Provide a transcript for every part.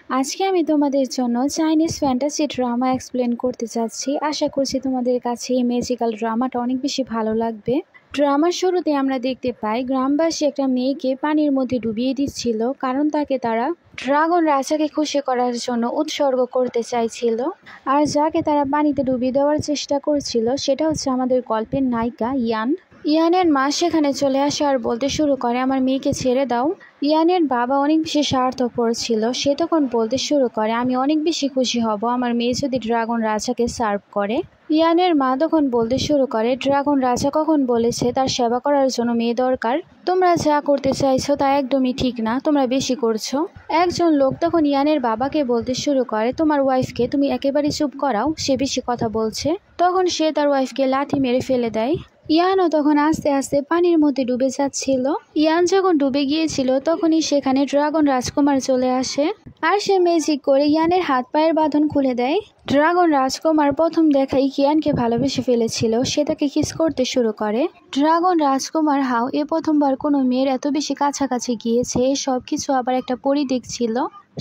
আজকে আমি তোমাদের জন্য চাইনিজ ফ্যান্টাসি ড্রামা এক্সপ্লেন করতে চাচ্ছি। আশা করছি তোমাদের কাছে এই ম্যাজিক্যাল ড্রামাটা অনেক বেশি ভালো লাগবে। ড্রামার শুরুতে আমরা দেখতে পাই গ্রামবাসী একটা মেয়েকে পানির মধ্যে ডুবিয়ে দিচ্ছিল, কারণ তাকে তারা ড্রাগন রাজাকে খুশি করার জন্য উৎসর্গ করতে চাইছিল। আর যাকে তারা পানিতে ডুবিয়ে দেওয়ার চেষ্টা করছিল সেটা হচ্ছে আমাদের গল্পের নায়িকা ইয়ান। ইয়ানের মা সেখানে চলে আসে আর বলতে শুরু করে, আমার মেয়েকে ছেড়ে দাও। ইয়ানের বাবা অনেক বেশি স্বার্থপর ছিল। সে তখন বলতে শুরু করে, আমি অনেক বেশি খুশি হব আমার মেয়ে যদি ড্রাগন রাজাকে সার্ভ করে। ইয়ানের মা তখন বলতে শুরু করে, ড্রাগন রাজা কখন বলেছে তার সেবা করার জন্য মেয়ে দরকার? তোমরা যা করতে চাইছো তা একদমই ঠিক না, তোমরা বেশি করছো। একজন লোক তখন ইয়ানের বাবাকে বলতে শুরু করে, তোমার ওয়াইফকে তুমি একেবারে চুপ করাও, সে বেশি কথা বলছে। তখন সে তার ওয়াইফকে লাথি মেরে ফেলে দেয়। ইয়ানও তখন আস্তে আস্তে পানির মধ্যে ডুবে যাচ্ছিল। ইয়ান যখন ডুবে গিয়েছিল তখনই সেখানে ড্রাগন রাজকুমার চলে আসে আর সে ম্যাজিক করে ইয়ানের হাত পায়ের বাঁধন খুলে দেয়। ড্রাগন রাজকুমার প্রথম দেখাই ইয়ানকে ভালোবেসে ফেলেছিল, সে তাকে কিস করতে শুরু করে। ড্রাগন রাজকুমার হাও এ প্রথমবার কোনো মেয়ের এত বেশি কাছাকাছি গিয়েছে, সব কিছু আবার একটা পরী দেখছিল।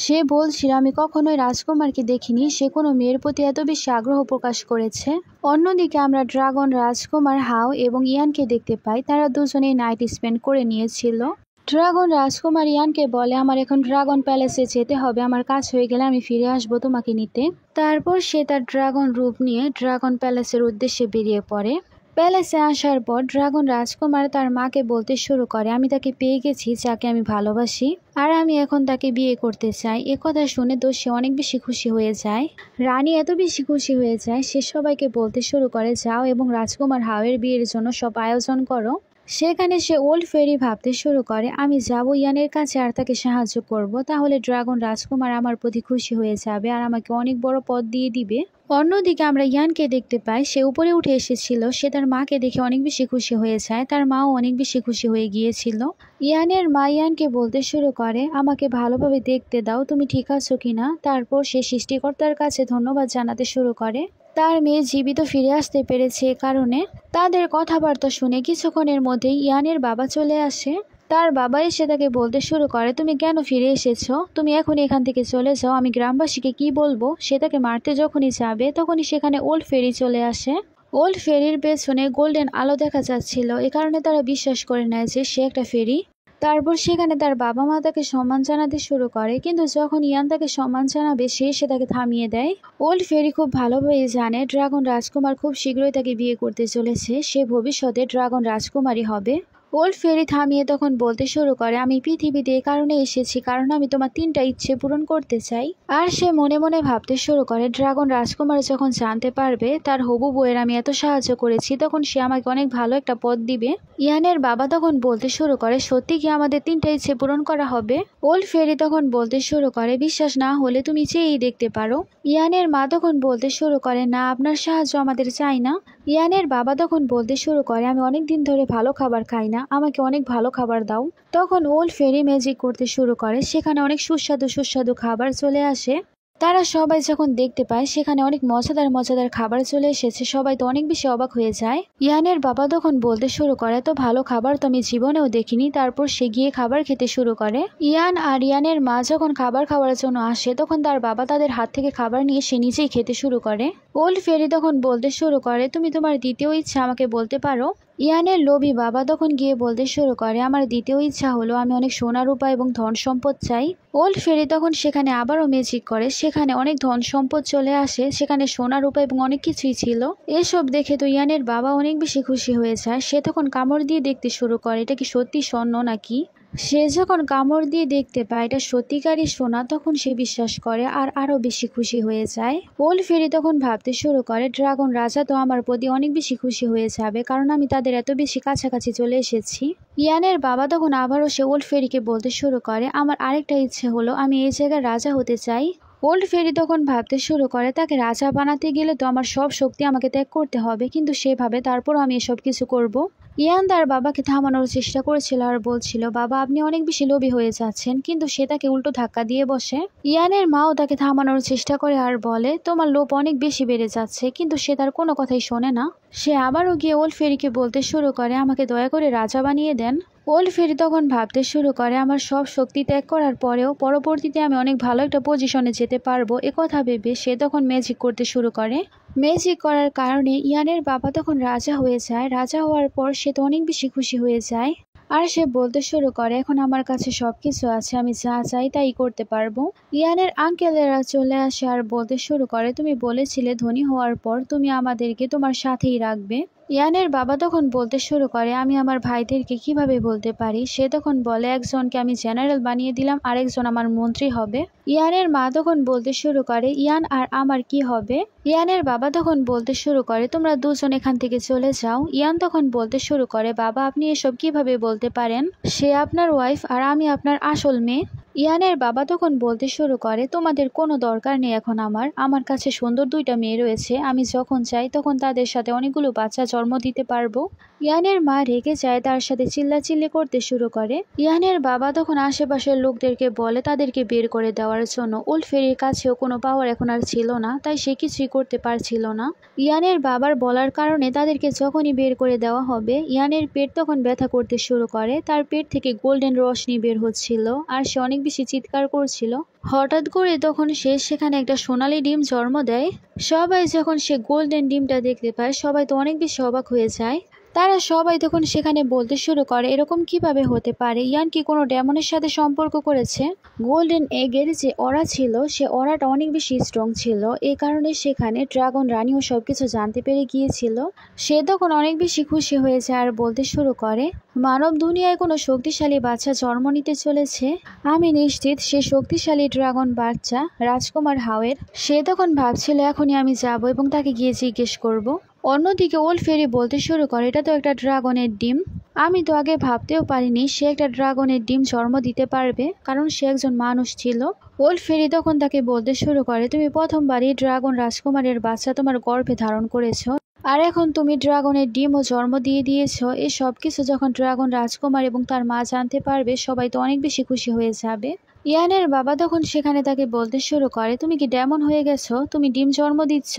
সে বলছিল, আমি কখনোই রাজকুমারকে দেখিনি, সে কোনো মেয়ের প্রতি এত বেশি আগ্রহ প্রকাশ করেছে। অন্যদিকে আমরা ড্রাগন রাজকুমার হাও এবং ইয়ানকে দেখতে পাই, তারা দুজনেই নাইট স্পেন্ড করে নিয়েছিল। ড্রাগন রাজকুমার ইয়ানকে বলে, আমার এখন ড্রাগন প্যালেসে যেতে হবে, আমার কাজ হয়ে গেলে আমি ফিরে আসবো তোমাকে নিতে। তারপর সে তার ড্রাগন রূপ নিয়ে ড্রাগন প্যালেসের উদ্দেশ্যে বেরিয়ে পড়ে। প্যালেসে আসার পর ড্রাগন রাজকুমার তার মাকে বলতে শুরু করে, আমি তাকে পেয়ে গেছি যাকে আমি ভালোবাসি, আর আমি এখন তাকে বিয়ে করতে চাই। একথা শুনে তো সে অনেক বেশি খুশি হয়ে যায়। রানী এত বেশি খুশি হয়ে যায়, সে সবাইকে বলতে শুরু করে, যাও এবং রাজকুমার হাওয়ের বিয়ের জন্য সব আয়োজন করো। সেখানে সে ওল্ড ফেরি ভাবতে শুরু করে, আমি যাব ইয়ানের কাছে আর তাকে সাহায্য করব, তাহলে ড্রাগন রাজকুমার আমার প্রতি খুশি হয়ে যাবে আর আমাকে অনেক বড় পদ দিয়ে দিবে। অন্যদিকে আমরা ইয়ানকে দেখতে পাই, সে উপরে উঠে এসেছিল। সে তার মাকে দেখে অনেক বেশি খুশি হয়ে যায়, তার মাও অনেক বেশি খুশি হয়ে গিয়েছিল। ইয়ানের মা ইয়ানকে বলতে শুরু করে, আমাকে ভালোভাবে দেখতে দাও, তুমি ঠিক আছো কিনা। তারপর সে সৃষ্টিকর্তার কাছে ধন্যবাদ জানাতে শুরু করে তার মেয়ে জীবিত ফিরে আসতে পেরেছে। কারণে তাদের কথাবার্তা শুনে কিছুক্ষণের মধ্যেই ইয়ানের বাবা চলে আসে। তার বাবা এসে তাকে বলতে শুরু করে, তুমি কেন ফিরে এসেছো? তুমি এখন এখান থেকে চলে যাও, আমি গ্রামবাসীকে কি বলবো? সে তাকে মারতে যখনই যাবে তখনই সেখানে ওল্ড ফেরি চলে আসে। ওল্ড ফেরির পেছনে গোল্ডেন আলো দেখা যাচ্ছিল, এ কারণে তারা বিশ্বাস করে নেয় যে সে একটা ফেরি। তারপর সেখানে তার বাবা মা তাকে সম্মান জানাতে শুরু করে, কিন্তু যখন ইয়ান তাকে সম্মান জানাবে সে তাকে থামিয়ে দেয়। ওল্ড ফেরি খুব ভালোভাবে জানে ড্রাগন রাজকুমার খুব শীঘ্রই তাকে বিয়ে করতে চলেছে, সে ভবিষ্যতে ড্রাগন রাজকুমারী হবে। ওল্ড ফেরি থামিয়ে তখন বলতে শুরু করে, আমি পৃথিবীতে এই কারণে এসেছি কারণ আমি তোমার 3টা ইচ্ছে পূরণ করতে চাই। আর সে মনে মনে ভাবতে শুরু করে, ড্রাগন রাজকুমার যখন জানতে পারবে তার হবু বউয়ের আমি এত সাহায্য করেছি তখন সে আমাকে অনেক ভালো একটা পদ দিবে। ইয়ানের বাবা তখন বলতে শুরু করে, সত্যি কি আমাদের 3টা ইচ্ছে পূরণ করা হবে? ওল্ড ফেরি তখন বলতে শুরু করে, বিশ্বাস না হলে তুমি চেয়েই দেখতে পারো। ইয়ানের মা তখন বলতে শুরু করে, না, আপনার সাহায্য আমাদের চাই না। ইয়ানের বাবা তখন বলতে শুরু করে, আমি অনেক দিন ধরে ভালো খাবার খাই না, আমাকে অনেক ভালো খাবার দাও। তখন ওল্ড ফেরি ম্যাজিক করতে শুরু করে, সেখানে অনেক সুস্বাদু সুস্বাদু খাবার চলে আসে। তারা সবাই যখন দেখতে পায় সেখানে অনেক মজাদার মজাদার খাবার চলে এসেছে, সবাই তো অনেক বেশি অবাক হয়ে যায়। ইয়ানের বাবা তখন বলতে শুরু করে, তো ভালো খাবার তো আমি জীবনেও দেখিনি। তারপর সে গিয়ে খাবার খেতে শুরু করে। ইয়ান আর ইয়ানের মা যখন খাবার খাওয়ার জন্য আসে তখন তার বাবা তাদের হাত থেকে খাবার নিয়ে সে নিজেই খেতে শুরু করে। ওল্ড ফেরি তখন বলতে শুরু করে, তুমি তোমার দ্বিতীয় ইচ্ছা আমাকে বলতে পারো। ইয়ানের লোভী বাবা তখন গিয়ে বলতে শুরু করে, আমার দ্বিতীয় ইচ্ছা হলো আমি অনেক সোনা রূপা এবং ধন সম্পদ চাই। ওল্ড ফেরি তখন সেখানে আবারও ম্যাজিক করে, সেখানে অনেক ধন সম্পদ চলে আসে, সেখানে সোনা রূপা এবং অনেক কিছুই ছিল। এসব দেখে তো ইয়ানের বাবা অনেক বেশি খুশি হয়ে যায়। সে তখন কামড় দিয়ে দেখতে শুরু করে এটা কি সত্যি স্বর্ণ নাকি। সে যখন কামড় দিয়ে দেখতে পায় এটা সত্যিকারই সোনা তখন সে বিশ্বাস করে আর আরো বেশি খুশি হয়ে যায়। ওল্ড ফেরি তখন ভাবতে শুরু করে, ড্রাগন রাজা তো আমার প্রতি অনেক বেশি খুশি হয়ে যাবে কারণ আমি তাদের এত বেশি কাছাকাছি চলে এসেছি। ইয়ানের বাবা তখন আবারও সে ওল্ড ফেরিকে বলতে শুরু করে, আমার আরেকটা ইচ্ছে হলো আমি এই জায়গায় রাজা হতে চাই। ওল্ড ফেরি তখন ভাবতে শুরু করে, তাকে রাজা বানাতে গেলে তো আমার সব শক্তি আমাকে ত্যাগ করতে হবে, কিন্তু সেভাবে তারপরও আমি এসব কিছু করব। ইয়ান তার বাবাকে থামানোর চেষ্টা করেছিল আর বলছিল, বাবা আপনি অনেক বেশি লোভী হয়ে যাচ্ছেন, কিন্তু সে তাকে উল্টো ধাক্কা দিয়ে বসে। ইয়ানের মাও তাকে থামানোর চেষ্টা করে আর বলে, তোমার লোভ অনেক বেশি বেড়ে যাচ্ছে, কিন্তু সে তার কোনো কথাই শোনে না। সে আবারও গিয়ে ওল্ড ফেরিকে বলতে শুরু করে, আমাকে দয়া করে রাজা বানিয়ে দেন। ওল্ড ফেরি তখন ভাবতে শুরু করে আমার সব শক্তি ত্যাগ করার পরেও পরবর্তীতে আমি অনেক ভালো একটা পজিশনে যেতে পারবো কথা ভেবে সে তখন ম্যাজিক করতে শুরু করে। ম্যাজিক করার কারণে ইয়ানের বাবা তখন রাজা হয়ে যায়। রাজা হওয়ার পর সে তো অনেক বেশি খুশি হয়ে যায় আর সে বলতে শুরু করে এখন আমার কাছে সবকিছু আছে, আমি যা চাই তাই করতে পারবো। ইয়ানের আঙ্কেলেরা চলে আসে আর বলতে শুরু করে তুমি বলেছিলে ধনী হওয়ার পর তুমি আমাদেরকে তোমার সাথেই রাখবে। ইয়ানের বাবা তখন বলতে শুরু করে আমি আমার ভাইদেরকে কিভাবে বলতে পারি। সে তখন বলে একজনকে আমি জেনারেল বানিয়ে দিলাম, আরেকজন আমার মন্ত্রী হবে। ইয়ানের মা তখন বলতে শুরু করে ইয়ান আর আমার কি হবে। ইয়ানের বাবা তখন বলতে শুরু করে তোমরা দুজন এখান থেকে চলে যাও। ইয়ান তখন বলতে শুরু করে বাবা আপনি এসব কিভাবে বলতে পারেন, সে আপনার ওয়াইফ আর আমি আপনার আসল মেয়ে। ইয়ানের বাবা তখন বলতে শুরু করে তোমাদের কোনো দরকার নেই এখন আমার কাছে সুন্দর দুইটা মেয়ে রয়েছে, আমি যখন চাই তখন তাদের সাথে অনেকগুলো বাচ্চা জন্ম দিতে পারবো। ইয়ানের মা রেগে যায়, তার সাথে চিল্লাচিল্লি করতে শুরু করে। ইয়ানের বাবা তখন আশেপাশের লোকদেরকে বলে তাদেরকে বের করে দেওয়ার জন্য। ওল্ড ফেরির কাছেও কোনো পাওয়ার এখন আর ছিল না, তাই সে কিছুই করতে পারছিল না। ইয়ানের বাবার বলার কারণে তাদেরকে যখনই বের করে দেওয়া হবে ইয়ানের পেট তখন ব্যথা করতে শুরু করে। তার পেট থেকে গোল্ডেন রশ্মি বের হচ্ছিল আর সে অনেক বেশি চিৎকার করছিল। হঠাৎ করে তখন সে সেখানে একটা সোনালী ডিম জন্ম দেয়। সবাই যখন সে গোল্ডেন ডিমটা দেখতে পায় সবাই তো অনেক বেশি অবাক হয়ে যায়। তারা সবাই তখন সেখানে বলতে শুরু করে এরকম কিভাবে হতে পারে, ইয়ান কি কোনো ডেমনের সাথে সম্পর্ক করেছে। গোল্ডেন এগের যে অরা ছিল সে অরাটা অনেক বেশি স্ট্রং ছিল, এই কারণে সেখানে ড্রাগন রানীও সবকিছু জানতে পেরে গিয়েছিল। সে তখন অনেক বেশি খুশি হয়েছে আর বলতে শুরু করে মানব দুনিয়ায় কোনো শক্তিশালী বাচ্চা জন্ম নিতে চলেছে, আমি নিশ্চিত সে শক্তিশালী ড্রাগন বাচ্চা রাজকুমার হাওয়ের। সে তখন ভাবছিল এখনই আমি যাব এবং তাকে গিয়ে জিজ্ঞেস করব। অন্যদিকে ওল্ড ফেরি বলতে শুরু করে এটা তো একটা ড্রাগনের ডিম, আমি তো আগে ভাবতেও পারিনি সে একটা ড্রাগনের ডিম জন্ম দিতে পারবে, কারণ সে একজন মানুষ ছিল। ওল্ড ফেরি তখন তাকে বলতে শুরু করে তুমি প্রথমবারই ড্রাগন রাজকুমারের বাচ্চা তোমার গর্ভে ধারণ করেছো আর এখন তুমি ড্রাগনের ডিমও জন্ম দিয়ে দিয়েছো। এই সব কিছু যখন ড্রাগন রাজকুমার এবং তার মা জানতে পারবে সবাই তো অনেক বেশি খুশি হয়ে যাবে। ইয়ানের বাবা তখন সেখানে তাকে বলতে শুরু করে তুমি কি ডেমন হয়ে গেছো, তুমি ডিম জন্ম দিচ্ছ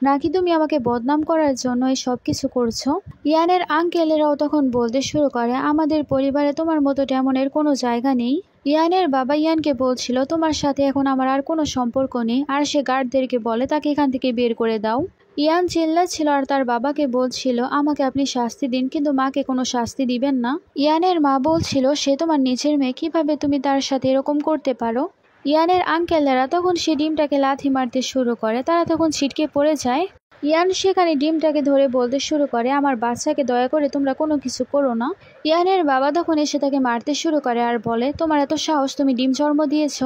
নাকি তুমি আমাকে বদনাম করার জন্য এই সব কিছু করছো। ইয়ানের আঙ্কেলেরাও তখন বলতে শুরু করে আমাদের পরিবারে তোমার মতো ডেমনের কোনো জায়গা নেই। ইয়ানের বাবা ইয়ানকে বলছিল তোমার সাথে এখন আমার আর কোনো সম্পর্ক নেই আর সে গার্ডদেরকে বলে তাকে এখান থেকে বের করে দাও। ইয়ান চিল্লাচ্ছিল আর তার বাবাকে বলছিল আমাকে আপনি শাস্তি দিন কিন্তু মাকে কোনো শাস্তি দিবেন না। ইয়ানের মা বলছিল সে তোমার নিজের মেয়ে, কিভাবে তুমি তার সাথে এরকম করতে পারো। ইয়ানের আঙ্কেলেরা তখন সে ডিমটাকে লাথি মারতে শুরু করে, তারা তখন ছিটকে পড়ে যায়। ইয়ান সেখানে ডিমটাকে ধরে বলতে শুরু করে আমার বাচ্চাকে দয়া করে তোমরা কোনো কিছু করো না। ইয়ানের বাবা তখন এসে তাকে মারতে শুরু করে আর বলে তোমার এত সাহস, তুমি ডিম জন্ম দিয়েছ।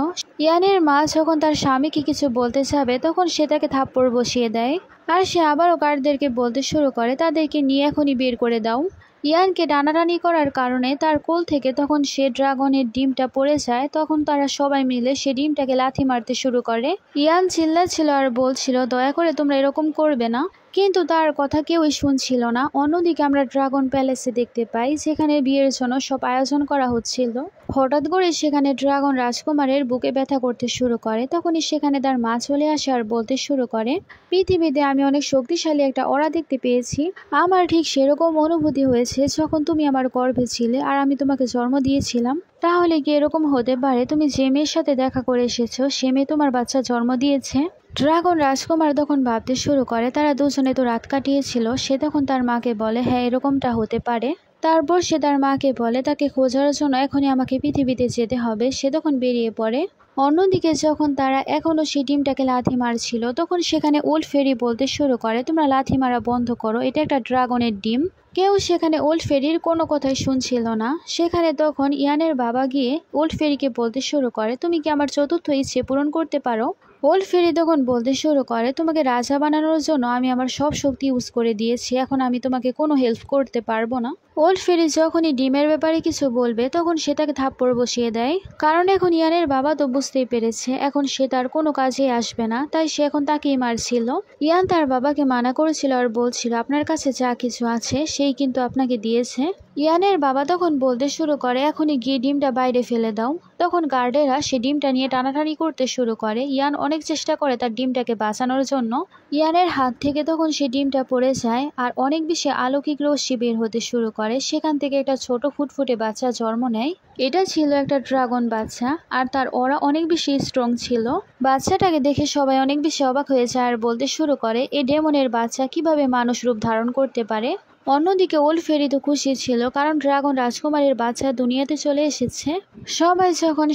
ইয়ানের মা যখন তার স্বামীকে কিছু বলতে যাবে তখন সে তাকে থাপ্পড় বসিয়ে দেয় আর সে আবারও গার্ডদেরকে বলতে শুরু করে তাদেরকে নিয়ে এখনই বের করে দাও। ইয়ানকে টানাটানি করার কারণে তার কোল থেকে তখন সে ড্রাগনের ডিমটা পড়ে যায়, তখন তারা সবাই মিলে সে ডিমটাকে লাথি মারতে শুরু করে। ইয়ান চিল্লাচ্ছিল আর বলছিল দয়া করে তোমরা এরকম করবে না, কিন্তু তার কথা কেউই শুনছিল না। অন্যদিকে আমরা ড্রাগন প্যালেসে দেখতে পাই যেখানে বিয়ের জন্য সব আয়োজন করা হচ্ছিল। হঠাৎ করে সেখানে ড্রাগন রাজকুমারের বুকে ব্যথা করতে শুরু করে, তখনই সেখানে তার মা চলে আসে আর বলতে শুরু করে পৃথিবীতে আমি অনেক শক্তিশালী একটা অরা দেখতে পেয়েছি, আমার ঠিক সেরকম অনুভূতি হয়েছে যখন তুমি আমার গর্ভে ছিলে আর আমি তোমাকে জন্ম দিয়েছিলাম। তাহলে কি এরকম হতে পারে তুমি যে মেয়ের সাথে দেখা করে এসেছো সে মেয়ে তোমার বাচ্চা জন্ম দিয়েছে। ড্রাগন রাজকুমার তখন ভাবতে শুরু করে তারা দুজনে তো রাত কাটিয়েছিল। সে তখন তার মাকে বলে হ্যাঁ এরকমটা হতে পারে। তারপর সে তার মাকে বলে তাকে খোঁজার জন্য এখনই আমাকে পৃথিবীতে যেতে হবে। সে তখন বেরিয়ে পড়ে। অন্যদিকে যখন তারা এখনো সেই ডিমটাকে লাথি মারছিল তখন সেখানে ওল্ড ফেরি বলতে শুরু করে তোমরা লাথি মারা বন্ধ করো, এটা একটা ড্রাগনের ডিম। কেউ সেখানে ওল্ড ফেরির কোনো কথাই শুনছিল না। সেখানে তখন ইয়ানের বাবা গিয়ে ওল্ড ফেরিকে বলতে শুরু করে তুমি কি আমার চতুর্থ ইচ্ছে পূরণ করতে পারো। ওল্ড ফেরি তখন বলতে শুরু করে তোমাকে রাজা বানানোর জন্য আমি আমার সব শক্তি ইউজ করে দিয়েছি, এখন আমি তোমাকে কোনো হেল্প করতে পারবো না। ওল্ড ফেরি যখনই ডিমের ব্যাপারে কিছু বলবে তখন সে তাকে থাপ্পড় বসিয়ে দেয়, কারণ এখন ইয়ানের বাবা তো বুঝতেই পেরেছে এখন সে তার কোনো কাজে আসবে না, তাই সে এখন তাকেই মারছিল। ইয়ান তার বাবাকে মানা করেছিল আর বলছিল আপনার কাছে যা কিছু আছে সেই কিন্তু আপনাকে দিয়েছে। ইয়ানের বাবা তখন বলতে শুরু করে এখনই গিয়ে ডিমটা বাইরে ফেলে দাও। তখন গার্ডেরা সে ডিমটা নিয়ে টানাটানি করতে শুরু করে। ইয়ান অনেক চেষ্টা করে তার ডিমটাকে বাঁচানোর জন্য। ইয়ানের হাত থেকে তখন সে ডিমটা পড়ে যায় আর অনেক বেশি অলৌকিক রশ্মি বের হতে শুরু করে। করে সেখান থেকে একটা ছোট ফুটফুটে বাচ্চা জন্ম নেয়। এটা ছিল একটা ড্রাগন বাচ্চা আর তার ওরা অনেক বেশি স্ট্রং ছিল। বাচ্চাটাকে দেখে সবাই অনেক বেশি অবাক হয়ে যায় আর বলতে শুরু করে এই ডেমনের বাচ্চা কিভাবে মানুষ রূপ ধারণ করতে পারে। অন্যদিকে ওল্ড ফেরি তো খুশি ছিল কারণ ড্রাগন রাজকুমারীর বাচ্চা দুনিয়াতে চলে এসেছে। সবাই যখন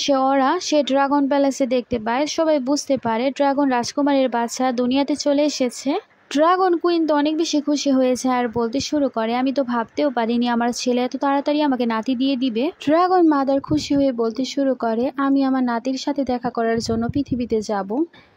সে ড্রাগন প্যালেসে দেখতে পায় সবাই বুঝতে পারে ড্রাগন রাজকুমারীর বাচ্চা দুনিয়াতে চলে এসেছে। ড্রাগন কুইন তো অনেক বেশি খুশি হয়েছে আর বলতে শুরু করে আমি তো ভাবতেও পারিনি আমার ছেলে এত তাড়াতাড়ি আমাকে নাতি দিয়ে দিবে। ড্রাগন মাদার খুশি হয়ে বলতে শুরু করে আমি আমার নাতির সাথে দেখা করার জন্য পৃথিবীতে যাব।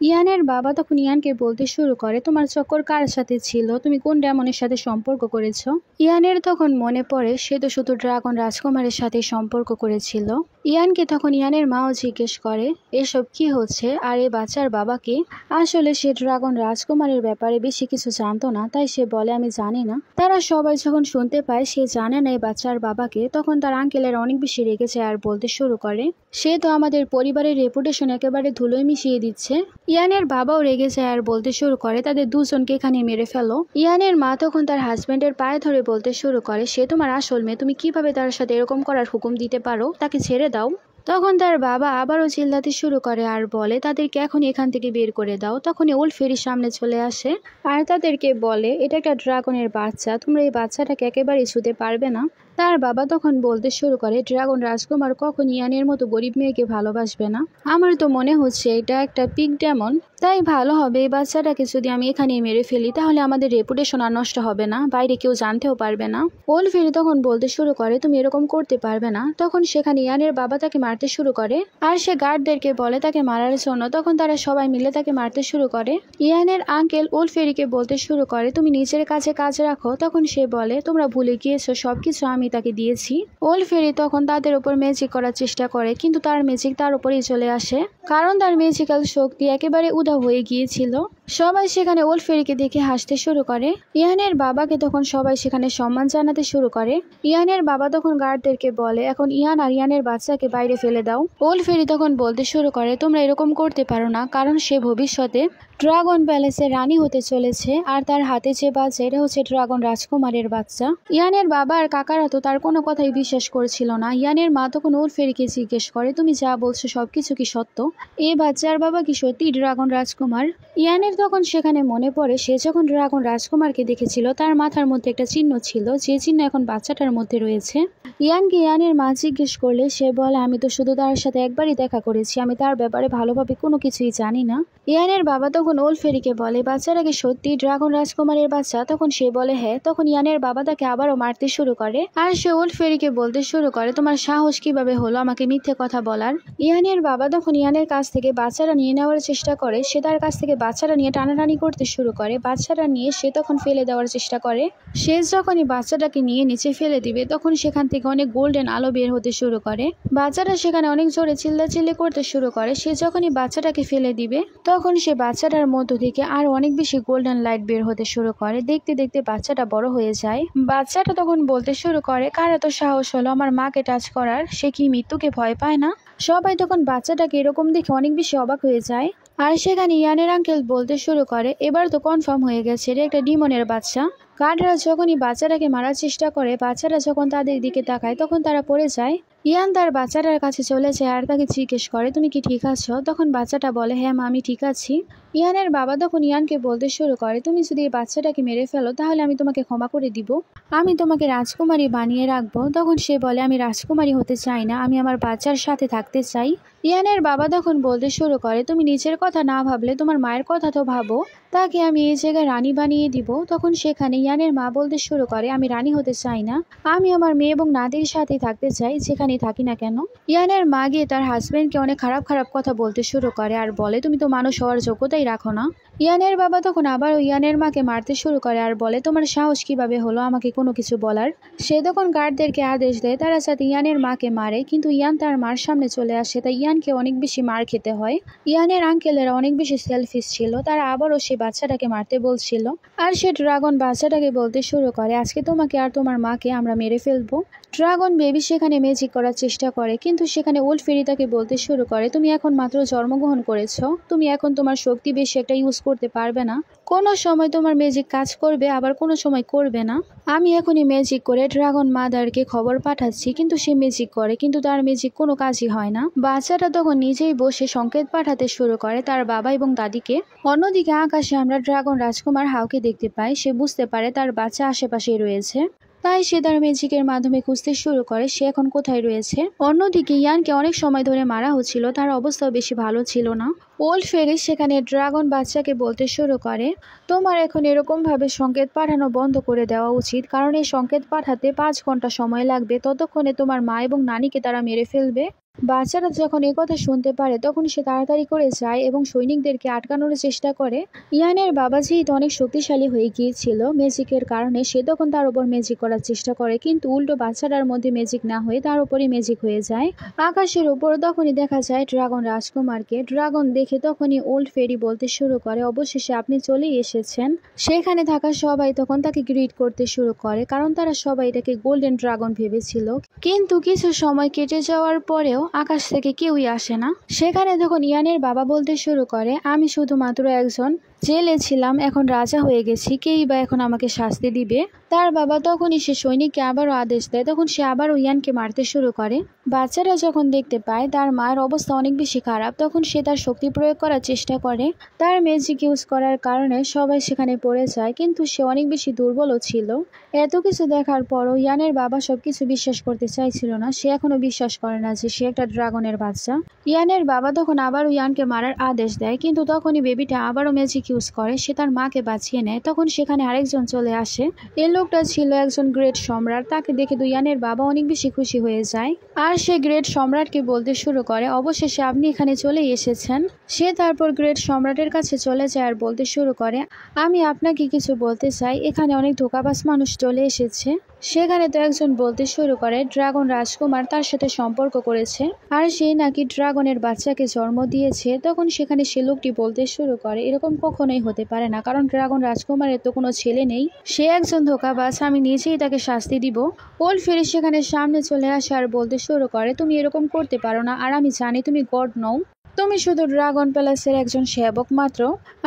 ইয়ানের বাবা তখন ইয়ানকে বলতে শুরু করে তোমার চক্কর কার সাথে ছিল, তুমি কোন ডেমনের সাথে সম্পর্ক করেছো। ইয়ানের তখন মনে পড়ে সে তো শুধু ড্রাগন রাজকুমারের সাথে সম্পর্ক করেছিল। ইয়ানকে তখন ইয়ানের মাও জিজ্ঞেস করে এসব কি হচ্ছে আর এই বাচ্চার বাবাকে। আসলে সে ড্রাগন রাজকুমারের ব্যাপারে বেশি কিছু জানতো না, তাই সে বলে আমি জানি না। তারা সবাই যখন শুনতে পায় সে জানে না এই বাচ্চার বাবাকে তখন তার আঙ্কেলের অনেক বেশি রেগে যায় আর বলতে শুরু করে সে তো আমাদের পরিবারের রেপুটেশন একেবারে ধুলোয় মিশিয়ে দিচ্ছে। ইয়ানের বাবাও রেগে যায় আর বলতে শুরু করে তাদের দুজনকে এখানে মেরে ফেলো। ইয়ানের মা তখন তার হাজবেন্ডের পায়ে ধরে বলতে শুরু করে সে তোমার আসল মেয়ে, তুমি কিভাবে তার সাথে এরকম করার হুকুম দিতে পারো, তাকে ছেড়ে দাও। তখন তার বাবা আবারও চিল্লাতে শুরু করে আর বলে তাদেরকে এখন এখান থেকে বের করে দাও। তখন ওল্ড ফেরির সামনে চলে আসে আর তাদেরকে বলে এটা একটা ড্রাগনের বাচ্চা, তোমরা এই বাচ্চাটাকে একেবারেই ছুঁতে পারবে না। তার বাবা তখন বলতে শুরু করে ড্রাগন রাজকুমার কখন ইয়ানের মতো গরিব মেয়েকে ভালোবাসবে না। আমার তো মনে হচ্ছে এটা একটা পিগ ডেমন, তাই ভালো হবে এই বাচ্চাটাকে যদি আমি এখানে মেরে ফেলি তাহলে আমাদের রেপুটেশন আর নষ্ট হবে না, বাইরে কেউ জানতেও পারবে না। ওল্ড ফেরি তখন বলতে শুরু করে তুমি এরকম করতে পারবে না। তখন সেখানে ইয়ানের বাবা তাকে মারতে শুরু করে আর সে গার্ডদেরকে বলে তাকে মারার জন্য। তখন তারা সবাই মিলে তাকে মারতে শুরু করে। ইয়ানের আঙ্কেল ওল্ড ফেরিকে বলতে শুরু করে তুমি নিজের কাছে কাজ রাখো। তখন সে বলে তোমরা ভুলে গিয়েছো সবকিছু আমি তাকে দিয়েছি। ওল্ড ফেরি তখন তাদের উপর ম্যাজিক করার চেষ্টা করে কিন্তু তার ম্যাজিক তার উপরেই চলে আসে কারণ তার ম্যাজিক্যাল শক্তি একেবারে উধাও হয়ে গিয়েছিল। সবাই সেখানে ওল্ড ফেরিকে দেখে হাসতে শুরু করে। ইয়ানের বাবাকে তখন সবাই সেখানে সম্মান জানাতে শুরু করে। ইয়ানের বাবা তখন গার্ডদেরকে বলে এখন ইয়ান আর ইয়ানের বাচ্চাকে বাইরে ফেলে দাও। ওল্ড ফেরি তখন বলতে শুরু করে তোমরা এরকম করতে পারো না কারণ সে ভবিষ্যতে ড্রাগন প্যালেসের রানী হতে চলেছে আর তার হাতে যে বাচ্চা এটা হচ্ছে ড্রাগন রাজকুমারের বাচ্চা। ইয়ানের বাবা আর কাকারা তো তার কোনো কথাই বিশ্বাস করছিল না। ইয়ানের মা তখন ওল্ড ফেরিকে জিজ্ঞেস করে তুমি যা বলছো সবকিছু কি সত্য, এই বাচ্চার বাবা কি সত্যি ড্রাগন রাজকুমার। ইয়ানের তখন সেখানে মনে পড়ে সে যখন ড্রাগন রাজকুমারকে দেখেছিল তার মাথার মধ্যে একটা চিহ্ন ছিল যে চিহ্ন এখন বাচ্চাটার মধ্যে রয়েছে। ইয়ানকে ইয়ানের মা জিজ্ঞেস করলে সে বলে আমি তো শুধু তার সাথে একবারই দেখা করেছি, আমি তার ব্যাপারে ভালোভাবে কোনো কিছুই জানি না। ইয়ানের বাবা তখন ওল্ড ফেরিকে বলে বাচ্চাটাকে সত্যি ড্রাগন রাজকুমারের বাচ্চা। তখন সে বলে হ্যাঁ। তখন ইয়ানের বাবা তাকে আবারও মারতে শুরু করে আর সে ওল্ড ফেরিকে বলতে শুরু করে তোমার সাহস কিভাবে হলো আমাকে মিথ্যে কথা বলার। ইয়ানের বাবা তখন ইয়ানের কাছ থেকে বাচ্চাটা নিয়ে নেওয়ার চেষ্টা করে, সে তার কাছ থেকে বাচ্চাটা নিয়ে টানাটানি করতে শুরু করে। বাচ্চাটা নিয়ে সে তখন ফেলে দেওয়ার চেষ্টা করে। সে যখনই বাচ্চাটাকে নিয়ে নিচে ফেলে দিবে তখন সেখান থেকে অনেক গোল্ডেন আলো বের হতে শুরু করে। বাচ্চাটা সেখানে অনেক জোরে চিল্লাচিল্লি করতে শুরু করে। সে যখনই বাচ্চাটাকে ফেলে দিবে তখন সে বাচ্চাটার মধ্য থেকে আরো অনেক বেশি গোল্ডেন লাইট বের হতে শুরু করে। দেখতে দেখতে বাচ্চাটা বড় হয়ে যায়। বাচ্চাটা তখন বলতে শুরু করে কার এত সাহস হলো আমার মাকে টাচ করার, সে কি মৃত্যুকে ভয় পায় না। সবাই তখন বাচ্চাটাকে এরকম দেখে অনেক বেশি অবাক হয়ে যায়। আর সেখানে ইয়ানের আঙ্কেল বলতে শুরু করে এবার তো কনফার্ম হয়ে গেছে রে একটা ডিমনের বাচ্চা। গার্ডরা যখনই বাচ্চাটাকে মারার চেষ্টা করে বাচ্চাটা যখন তাদের দিকে তাকায় তখন তারা পড়ে যায়। ইয়ান তার বাচ্চাটার কাছে চলে যায় আর তাকে জিজ্ঞেস করে তুমি কি ঠিক আছো। তখন বাচ্চাটা বলে হ্যাঁ মা আমি ঠিক আছি। ইয়ানের বাবা তখন ইয়ানকে বলতে শুরু করে তুমি যদি এই বাচ্চাটাকে মেরে ফেলো তাহলে আমি তোমাকে ক্ষমা করে দিব, আমি তোমাকে রাজকুমারী বানিয়ে রাখবো। তখন সে বলে আমি রাজকুমারী হতে চাই না, আমি আমার বাচ্চার সাথে থাকতে চাই। ইয়ানের বাবা তখন বলতে শুরু করে তুমি নিজের কথা না ভাবলে তোমার মায়ের কথা তো ভাবো, তাকে আমি এই জায়গায় রানী বানিয়ে দিব। তখন সেখানে ইয়ানের মা বলতে শুরু করে আমি রানী হতে চাই না, আমি আমার মেয়ে এবং নাতির সাথেই থাকতে চাই যেখানেই থাকি না কেন। ইয়ানের মা গিয়ে তার হাজবেন্ডকে অনেক খারাপ খারাপ কথা বলতে শুরু করে আর বলে তুমি তো মানুষ হওয়ার যোগ্যতাই রাখো না। ইয়ানের বাবা তখন আবারও ইয়ানের মাকে মারতে শুরু করে আর বলে তোমার সাহস কিভাবে হলো আমাকে কোনো কিছু বলার। সে তখন গার্ডদেরকে আদেশ দেয় তারা যাতে ইয়ানের মাকে মারে, কিন্তু ইয়ান তার মার সামনে চলে আসে তাই ইয়ানকে অনেক বেশি মার খেতে হয়। ইয়ানের আঙ্কেলেরা অনেক বেশি সেলফিশ ছিল, তারা আবারও সে বাচ্চাটাকে মারতে বলছিল আর সে ড্রাগন বাচ্চাটাকে বলতে শুরু করে আজকে তোমাকে আর তোমার মাকে আমরা মেরে ফেলবো। ড্রাগন বেবি সেখানে ম্যাজিক করার চেষ্টা করে কিন্তু সেখানে ওল্ড ফেরি তাকে বলতে শুরু করে তুমি এখন মাত্র জন্মগ্রহণ করেছো, তুমি এখন তোমার শক্তি বেশি একটা ইউজ করতে পারবে না। কোনো সময় তোমার ম্যাজিক কাজ করবে, আবার কোনো সময় করবে না। আমি এখনই ম্যাজিক করে ড্রাগন মাদারকে খবর পাঠাচ্ছি, কিন্তু সে ম্যাজিক করে, কিন্তু তার ম্যাজিক কোনো কাজই হয় না। বাচ্চাটা তখন নিজেই বসে সংকেত পাঠাতে শুরু করে তার বাবা এবং দাদিকে। অন্যদিকে আকাশে আমরা ড্রাগন রাজকুমার হাউকে দেখতে পাই। সে বুঝতে পারে তার বাচ্চা আশেপাশেই রয়েছে, তাই সে তার ম্যাজিকের মাধ্যমে খুঁজতে শুরু করে সে এখন কোথায় রয়েছে। অন্যদিকে ইয়ানকে অনেক সময় ধরে মারা হচ্ছিল, তার অবস্থাও বেশি ভালো ছিল না। ওল্ড ফেরি সেখানে ড্রাগন বাচ্চাকে বলতে শুরু করে, তোমার এখন এরকম ভাবে সংকেত পাঠানো বন্ধ করে দেওয়া উচিত, কারণ এই সংকেত পাঠাতে 5 ঘন্টা সময় লাগবে। ততক্ষণে তোমার মা এবং নানিকে তারা মেরে ফেলবে। বাচ্চারা যখন এই কথা শুনতে পারে তখন সে তাড়াতাড়ি করে যায় এবং সৈনিকদেরকে আটকানোর চেষ্টা করে। ইয়ানের বাবা যেহেতু অনেক শক্তিশালী হয়ে গিয়েছিল ম্যাজিকের কারণে, সে তখন তার উপর ম্যাজিক করার চেষ্টা করে, কিন্তু উল্টো বাচ্চাটার মধ্যে ম্যাজিক না হয়ে তার উপরই ম্যাজিক হয়ে যায়। আকাশের উপর তখনই দেখা যায় ড্রাগন রাজকুমারকে। ড্রাগন দেখে তখনই ওল্ড ফেরি বলতে শুরু করে, অবশেষে আপনি চলেই এসেছেন। সেখানে থাকা সবাই তখন তাকে গ্রিট করতে শুরু করে, কারণ তারা সবাই এটাকে গোল্ডেন ড্রাগন ভেবেছিল। কিন্তু কিছু সময় কেটে যাওয়ার পরেও আকাশ থেকে কেউই আসে না। সেখানে তখন ইয়ানের বাবা বলতে শুরু করে, আমি শুধুমাত্র একজন জেলে ছিলাম, এখন রাজা হয়ে গেছি, কেই বা এখন আমাকে শাস্তি দিবে। তার বাবা তখনই সে সৈনিককে আবারও আদেশ দেয়, তখন সে আবারও ইয়ানকে মারতে শুরু করে। বাচ্চারা যখন দেখতে পায় তার মায়ের অবস্থা অনেক বেশি খারাপ, তখন সে তার শক্তি প্রয়োগ করার চেষ্টা করে। তার ম্যাজিক ইউজ করার কারণে সবাই সেখানে পড়ে যায়, কিন্তু সে অনেক বেশি দুর্বলও ছিল। এত কিছু দেখার পরও ইয়ানের বাবা সবকিছু বিশ্বাস করতে চাইছিল না। সে এখনো বিশ্বাস করে না যে সে একটা ড্রাগনের বাচ্চা। ইয়ানের বাবা তখন আবারও ইয়ানকে মারার আদেশ দেয়, কিন্তু তখনই বেবিটা আবারও ম্যাজিক ইউজ করে, সে তার মাকে বাঁচিয়ে নেয়। তখন সেখানে আরেকজন চলে আসে। এই লোকটা ছিল একজন গ্রেট সম্রাট। তাকে দেখে ইয়ানের বাবা অনেক বেশি খুশি হয়ে যায়, আর সে গ্রেট সম্রাটকে বলতে শুরু করে, অবশেষে আপনি এখানে চলে এসেছেন। সে তারপর গ্রেট সম্রাটের কাছে চলে যায় আর বলতে শুরু করে, আমি আপনাকে কিছু বলতে চাই, এখানে অনেক ধোঁকাবাজ মানুষ চলে এসেছে। সেখানে তো একজন বলতে শুরু করে ড্রাগন রাজকুমার তার সাথে সম্পর্ক করেছে, আর সে নাকি ড্রাগনের বাচ্চাকে জন্ম দিয়েছে। তখন সেখানে সে লোকটি বলতে শুরু করে, এরকম কখনোই হতে পারে না, কারণ ড্রাগন রাজকুমারের তো কোনো ছেলে নেই, সে একজন ধোঁকাবাজ, আমি নিজেই তাকে শাস্তি দিব। ওল্ড ফেরি সেখানে সামনে চলে আসে আর বলতে শুরু করে, তুমি এরকম করতে পারো না, আর আমি জানি তুমি গড নও, তুমি শুধু ড্রাগন প্যালেসের একজন সেবক মাত্র।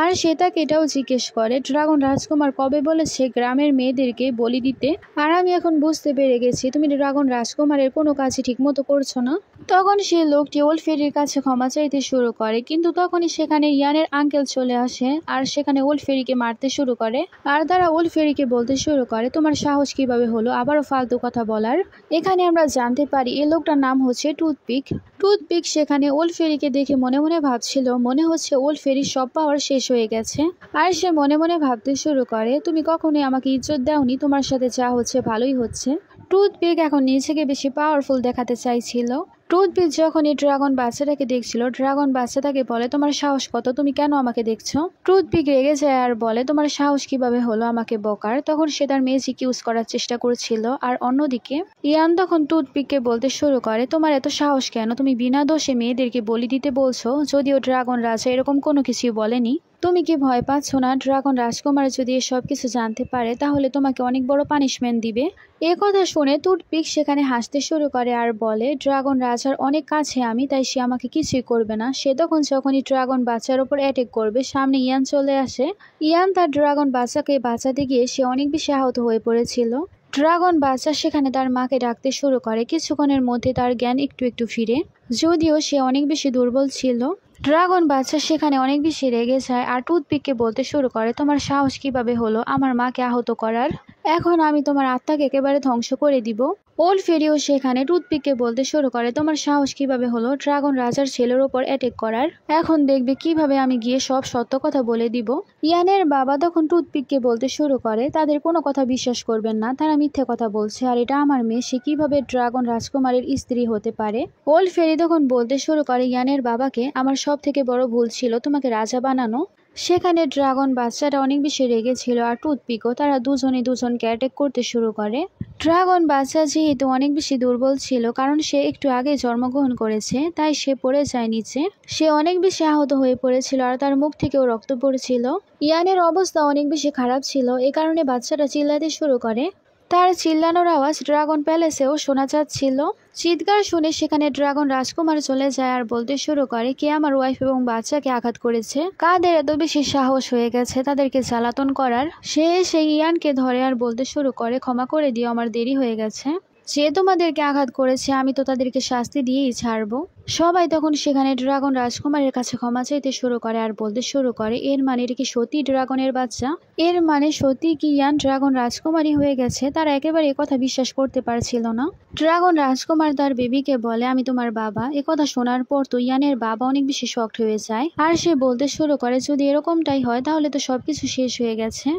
আর সে তাকে এটাও জিজ্ঞেস করে, ড্রাগন রাজকুমার কবে বলেছে গ্রামের মেয়েদেরকে বলি দিতে? আর আমি এখন বুঝতে পেরে গেছি তুমি ড্রাগন রাজকুমারের কোনো কাজই ঠিক মতো করছো না। তখন সে লোকটি ওল্ড ফেরির কাছে ক্ষমা চাইতে শুরু করে, কিন্তু তখনই সেখানে ইয়ানের আঙ্কেল চলে আসে আর সেখানে ওল্ড ফেরিকে মারতে শুরু করে। আর তারা ওল্ড ফেরিকে বলতে শুরু করে, তোমার সাহস কিভাবে হলো আবারও ফালতু কথা বলার? এখানে আমরা জানতে পারি এই লোকটার নাম হচ্ছে টুথপিক। টুথপিক সেখানে ওল্ড ফেরিকে দেখে মনে মনে ভাবছিল, মনে হচ্ছে ওল্ড ফেরির সব পাওয়ার শেষ হয়ে গেছে। আর সে মনে মনে ভাবতে শুরু করে, তুমি কখনোই আমাকে ইজ্জত দাওনি, তোমার সাথে যা হচ্ছে ভালোই হচ্ছে। টুথপিক এখন নিজেকে বেশি পাওয়ারফুল দেখাতে চাইছিল। টুথপিক যখন এই ড্রাগন বাচ্চাটাকে দেখছিল, ড্রাগন বাচ্চাটাকে বলে, তোমার সাহস কত, তুমি কেন আমাকে দেখছো? টুথপিক রেগে যায় আর বলে, তোমার সাহস কিভাবে হলো আমাকে বকার? তখন সে তার ম্যাজিক ইউজ করার চেষ্টা করছিল। আর অন্যদিকে ইয়ান তখন টুথপিককে বলতে শুরু করে, তোমার এত সাহস কেন? তুমি বিনা দোষে মেয়েদেরকে বলি দিতে বলছো, যদিও ড্রাগন রাজা এরকম কোনো কিছুই বলেনি। তুমি কি ভয় পাচ্ছ না? ড্রাগন রাজকুমার যদি এসব কিছু জানতে পারে তাহলে তোমাকে অনেক বড় পানিশমেন্ট দিবে। এ কথা শুনে টুথপিক সেখানে হাসতে শুরু করে আর বলে, ড্রাগন রাজার অনেক কাছে আমি, তাই সে আমাকে কিছুই করবে না। সে তখন যখনই ড্রাগন বাচ্চার উপর অ্যাটাক করবে, সামনে ইয়ান চলে আসে। ইয়ান তার ড্রাগন বাচ্চাকে বাঁচাতে গিয়ে সে অনেক বেশি আহত হয়ে পড়েছিল। ড্রাগন বাচ্চা সেখানে তার মাকে ডাকতে শুরু করে। কিছুক্ষণের মধ্যে তার জ্ঞান একটু একটু ফিরে, যদিও সে অনেক বেশি দুর্বল ছিল। ড্রাগন বাচ্চা সেখানে অনেক বেশি রেগে যায় আর টুথপিককে বলতে শুরু করে, তোমার সাহস কিভাবে হলো আমার মাকে আহত করার? এখন আমি তোমার আত্মাকে একেবারে ধ্বংস করে দিব। ওল্ড ফেরিও সেখানে টুথপিককে বলতে শুরু করে, তোমার সাহস কিভাবে হলো ড্রাগন রাজার ছেলের ওপর অ্যাটাক করার? এখন দেখবে কিভাবে আমি গিয়ে সব সত্য কথা বলে দিব। ইয়ানের বাবা তখন টুথপিককে বলতে শুরু করে, তাদের কোনো কথা বিশ্বাস করবেন না, তারা মিথ্যে কথা বলছে, আর এটা আমার মেয়ে, সে কিভাবে ড্রাগন রাজকুমারের স্ত্রী হতে পারে? ওল্ড ফেরি তখন বলতে শুরু করে ইয়ানের বাবাকে, আমার সব থেকে বড় ভুল ছিল তোমাকে রাজা বানানো। সেখানে ড্রাগন বাচ্চাটা অনেক বেশি রেগেছিল আর টুথপিকও, তারা দুজনে দুজনকে অ্যাটাক করতে শুরু করে। ড্রাগন বাচ্চা যেহেতু অনেক বেশি দুর্বল ছিল, কারণ সে একটু আগে জন্মগ্রহণ করেছে, তাই সে পড়ে যায় নিচে। সে অনেক বেশি আহত হয়ে পড়েছিল আর তার মুখ থেকেও রক্ত পড়ছিল। ইয়ানের অবস্থা অনেক বেশি খারাপ ছিল, এ কারণে বাচ্চাটা চিল্লাতে শুরু করে। তার চিল্লানোর আওয়াজ ড্রাগন প্যালেসেও শোনা যাচ্ছিল। চিৎকার শুনে সেখানে ড্রাগন রাজকুমার চলে যায় আর বলতে শুরু করে, কে আমার ওয়াইফ এবং বাচ্চাকে আঘাত করেছে, কাদের এত বেশি সাহস হয়ে গেছে তাদেরকে জ্বালাতন করার। সে সেই ইয়ানকে ধরে আর বলতে শুরু করে, ক্ষমা করে দিও, আমার দেরি হয়ে গেছে, যে তোমাদেরকে আঘাত করেছে আমি তো তাদেরকে শাস্তি দিয়েই ছাড়বো। সবাই তখন সেখানে ড্রাগন রাজকুমারের কাছে ক্ষমা চাইতে শুরু করে আর বলতে শুরু করে, এর মানে এটা কি সত্যি ড্রাগনের বাচ্চা, এর মানে সত্যি কি ইয়ান ড্রাগন রাজকুমারী হয়ে গেছে। তারা একেবারে কথা বিশ্বাস করতে পারছিল না। ড্রাগন রাজকুমার তার বেবিকে বলে, আমি তোমার বাবা। কথা শোনার পর তো ইয়ানের বাবা অনেক বেশি শকড হয়ে যায় আর সে বলতে শুরু করে, যদি এরকমটাই হয় তাহলে তো সবকিছু শেষ হয়ে গেছে।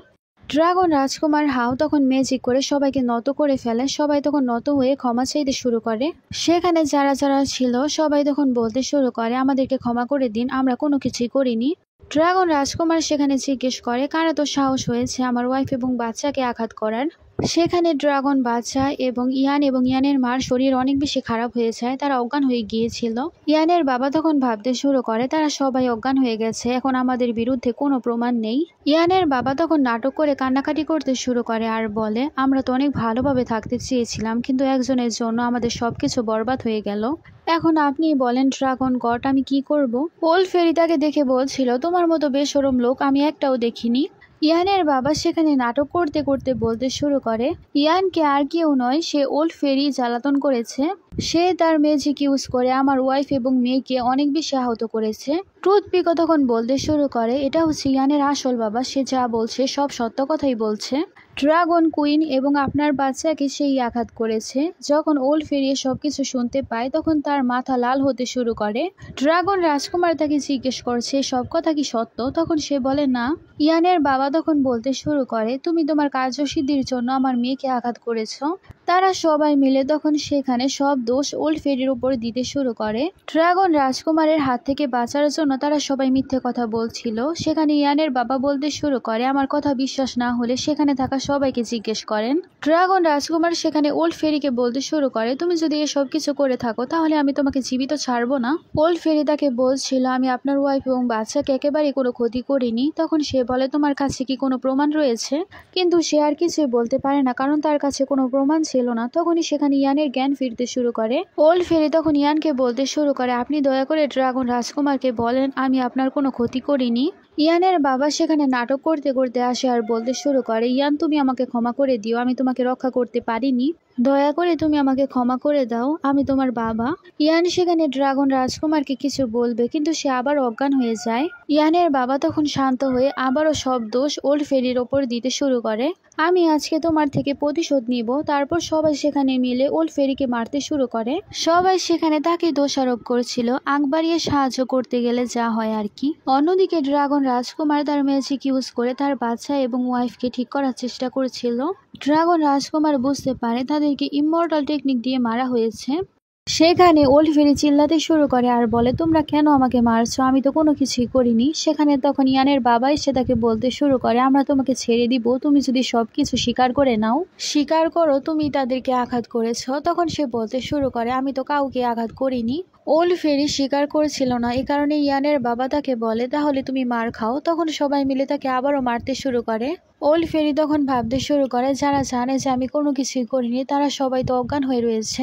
ড্রাগন রাজকুমার হাও তখন ম্যাজিক করে সবাইকে নত করে ফেলে। সবাই তখন নত হয়ে ক্ষমা চাইতে শুরু করে। সেখানে যারা যারা ছিল সবাই তখন বলতে শুরু করে, আমাদেরকে ক্ষমা করে দিন, আমরা কোনো কিছুই করিনি। ড্রাগন রাজকুমার সেখানে জিজ্ঞেস করে, কারা তো সাহস হয়েছে আমার ওয়াইফ এবং বাচ্চাকে আঘাত করার। সেখানে ড্রাগন বাচ্চা এবং ইয়ানের মার শরীর অনেক বেশি খারাপ হয়ে যায়, তারা অজ্ঞান হয়ে গিয়েছিল। ইয়ানের বাবা তখন ভাবতে শুরু করে, তারা সবাই অজ্ঞান হয়ে গেছে, এখন আমাদের বিরুদ্ধে কোনো প্রমাণ নেই। ইয়ানের বাবা তখন নাটক করে কান্নাকাটি করতে শুরু করে আর বলে, আমরা তো অনেক ভালোভাবে থাকতে চেয়েছিলাম, কিন্তু একজনের জন্য আমাদের সবকিছু বরবাদ হয়ে গেল। এখন আপনি বলেন ড্রাগন গড, আমি কি করব? ওল্ড ফেরি তাকে দেখে বলছিল, তোমার মতো বেশরম লোক আমি একটাও দেখিনি। ইয়ানের বাবা সেখানে নাটক করতে করতে বলতে শুরু করে, ইয়ানকে আর কেউ নয়, সে ওল্ড ফেরি জ্বালাতন করেছে। সে তার ম্যাজিক ইউজ করে আমার ওয়াইফ এবং মেয়েকে অনেক বেশি আহত করেছে। টুথপিকও তখন বলতে শুরু করে, এটা হচ্ছে ইয়ানের আসল বাবা, সে যা বলছে সব সত্য কথাই বলছে। ড্রাগন কুইন এবং আপনার বাচ্চাকে সেই আঘাত করেছে। যখন ওল্ড ফেরি সবকিছু শুনতে পায় তখন তার মাথা লাল হতে শুরু করে। ড্রাগন রাজকুমার তাকে জিজ্ঞেস করছে, সব কথা কি সত্য? তখন সে বলে না। ইয়ানের বাবা তখন বলতে শুরু করে, তুমি তোমার কার্যসিদ্ধির জন্য আমার মেয়েকে আঘাত করেছ। তারা সবাই মিলে তখন সেখানে সব দোষ ওল্ড ফেরির উপর দিতে শুরু করে। ড্রাগন রাজকুমারের হাত থেকে বাঁচার জন্য তারা সবাই মিথ্যে কথা বলছিল। সেখানে ইয়ানের বাবা বলতে শুরু করে, আমার কথা বিশ্বাস না হলে সেখানে থাকা সবাইকে জিজ্ঞেস করেন। ড্রাগন রাজকুমার সেখানে ওল্ড ফেরিকে বলতে শুরু করে, তুমি যদি এসব কিছু করে থাকো তাহলে আমি তোমাকে জীবিত ছাড়বো না। ওল্ড ফেরি তাকে বলছিল, আমি আপনার ওয়াইফ এবং বাচ্চাকে একেবারে কোনো ক্ষতি করিনি। তখন সে বলে, তোমার কাছে কি কোনো প্রমাণ রয়েছে? কিন্তু সে আর কিছুই বলতে পারে না, কারণ তার কাছে কোনো প্রমাণ ছিল না। তখনই সেখানে ইয়ানের জ্ঞান ফিরতে শুরু করে। ওল্ড ফেরি তখন ইয়ানকে বলতে শুরু করে, আপনি দয়া করে ড্রাগন রাজকুমারকে বলেন আমি আপনার কোনো ক্ষতি করিনি। ইয়ানের বাবা সেখানে নাটক করতে করতে আসে আর বলতে শুরু করে, ইয়ান তুমি আমাকে ক্ষমা করে দিও, আমি তোমাকে রক্ষা করতে পারিনি, দয়া করে তুমি আমাকে ক্ষমা করে দাও, আমি তোমার বাবা। ইয়ান সেখানে ড্রাগন রাজকুমারকে কিছু বলবে কিন্তু সে আবার অজ্ঞান হয়ে যায়। ইয়ানের বাবা তখন শান্ত হয়ে আবারও সব দোষ ওল্ড ফেরির ওপর দিতে শুরু করে, আমি আজকে তোমার থেকে প্রতিশোধ নিব। তারপর সবাই সেখানে মিলে ওল্ড ফেরিকে মারতে শুরু করে। সবাই সেখানে তাকে দোষারোপ করছিল, আগ বাড়িয়ে সাহায্য করতে গেলে যা হয় আর কি। অন্যদিকে ড্রাগন রাজকুমার তার ম্যাজিক ইউজ করে তার বাচ্চা এবং ওয়াইফকে ঠিক করার চেষ্টা করছিল। ড্রাগন রাজকুমার বুঝতে পারে তাদেরকে ইমমর্টাল টেকনিক দিয়ে মারা হয়েছে। সেখানে ওল্ড ফেরি চিল্লাতে শুরু করে আর বলে, তোমরা কেন আমাকে মারছো, আমি তো কোনো কিছুই করিনি। সেখানে তখন ইয়ানের বাবা এসে তাকে বলতে শুরু করে, আমরা তোমাকে ছেড়ে দিব, তুমি যদি সবকিছু স্বীকার করে নাও, স্বীকার করো তুমি তাদেরকে আঘাত করেছো। তখন সে বলতে শুরু করে, আমি তো কাউকে আঘাত করিনি। ওল্ড ফেরি স্বীকার করছিল না, এই কারণে ইয়ানের বাবা তাকে বলে, তাহলে তুমি মার খাও। তখন সবাই মিলে তাকে আবারও মারতে শুরু করে। ওল্ড ফেরি তখন ভাবতে শুরু করে, যারা জানে যে আমি কোনো কিছুই করিনি তারা সবাই তো অজ্ঞান হয়ে রয়েছে,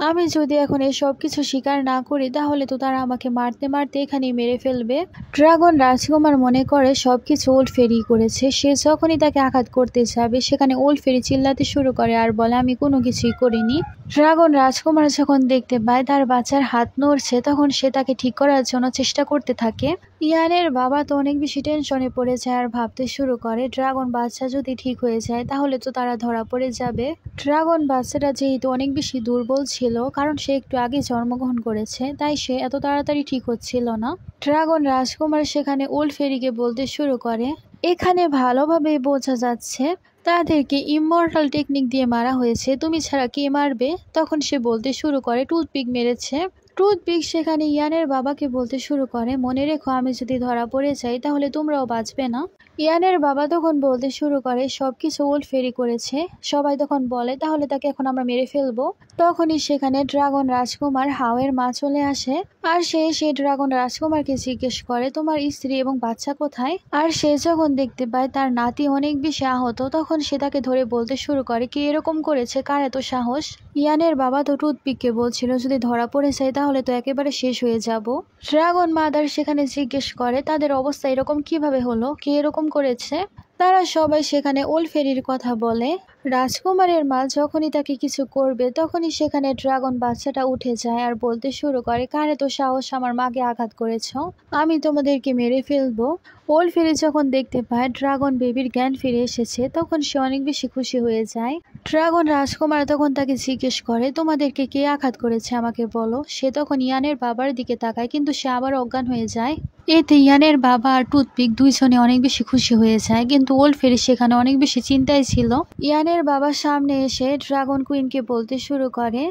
আমি যদি এখন এসব কিছু স্বীকার না করি তাহলে তো তারা আমাকে মারতে মারতে এখানেই মেরে ফেলবে। ড্রাগন রাজকুমার মনে করে সবকিছু ওল্ড ফেরি করেছে। সে যখনই তাকে আঘাত করতে যাবে সেখানে ওল্ড ফেরি চিল্লাতে শুরু করে আর বলে, আমি কোনো কিছুই করিনি। ড্রাগন রাজকুমার যখন দেখতে পায় তার বাচ্চার হাত নড়ছে তখন সে তাকে ঠিক করার জন্য চেষ্টা করতে থাকে। ইয়ানের বাবা তো অনেক বেশি টেনশনে পড়ে যায় আর ভাবতে শুরু করে, ড্রাগন বাচ্চা যদি ঠিক হয়ে যায় তাহলে তো তারা ধরা পড়ে যাবে। ড্রাগন বাচ্চাটা যেহেতু অনেক বেশি দুর্বল ছিল, কারণ সে একটু আগে জন্মগ্রহণ করেছে, তাই সে এত তাড়াতাড়ি ঠিক হচ্ছিল না। ড্রাগন রাজকুমার সেখানে ওল্ড ফেরিকে বলতে শুরু করে, এখানে ভালোভাবে বোঝা যাচ্ছে তাদেরকে ইমমর্টাল টেকনিক দিয়ে মারা হয়েছে, তুমি ছাড়া কে মারবে? তখন সে বলতে শুরু করে, টুথপিক মেরেছে। টুথপিক সেখানে ইয়ানের বাবাকে বলতে শুরু করে, মনে রেখো আমি যদি ধরা পড়ে যাই তাহলে তোমরাও বাঁচবে না। ইয়ানের বাবা তখন বলতে শুরু করে, সবকিছু ওল্ড ফেরি করেছে। সবাই তখন বলে, তাহলে তাকে এখন আমরা মেরে ফেলবো। তখনই সেখানে ড্রাগন রাজকুমার হাওয়ের মা চলে আসে। আর সেই ড্রাগন রাজকুমারকে জিজ্ঞেস করে তোমার স্ত্রী এবং বাচ্চা কোথায়। আর সে যখন দেখতে পায় তার নাতি অনেক বেশি আহত, তখন সে তাকে ধরে বলতে শুরু করে কি এরকম করেছে, কার এত সাহস। ইয়ানের বাবা তো টুথপিককে বলছিল যদি ধরা পড়ে যায় তাহলে তো একেবারে শেষ হয়ে যাব। ড্রাগন মাদার সেখানে জিজ্ঞেস করে তাদের অবস্থা এরকম কিভাবে হলো, কে এরকম করেছে। তারা সবাই সেখানে ওলফেরির কথা বলে। রাজকুমারের মা যখনই তাকে কিছু করবে তখনই সেখানে ড্রাগন বাচ্চাটা উঠে যায় আর বলতে শুরু করে কারে তো সাহস আমার মাকে আঘাত করেছ, আমি তোমাদেরকে মেরে ফেলবো। ওলফেরি যখন দেখতে পায় ড্রাগন বেবির জ্ঞান ফিরে এসেছে তখন সে অনেক বেশি খুশি হয়ে যায়। ড্রাগন রাজকুমার তখন তাকে জিজ্ঞেস করে তোমাদেরকে কে আঘাত করেছে আমাকে বলো। সে তখন ইয়ানের বাবার দিকে তাকায় কিন্তু সে আবার অজ্ঞান হয়ে যায়। এতে ইয়ানের বাবা আর টুথপিক দুইজনে অনেক বেশি খুশি হয়ে যায়, কিন্তু ওলফেরি সেখানে অনেক বেশি চিন্তায় ছিল। ইয়ানের বাবা সামনে এসে ড্রাগন কুইনকে বলতে শুরু করে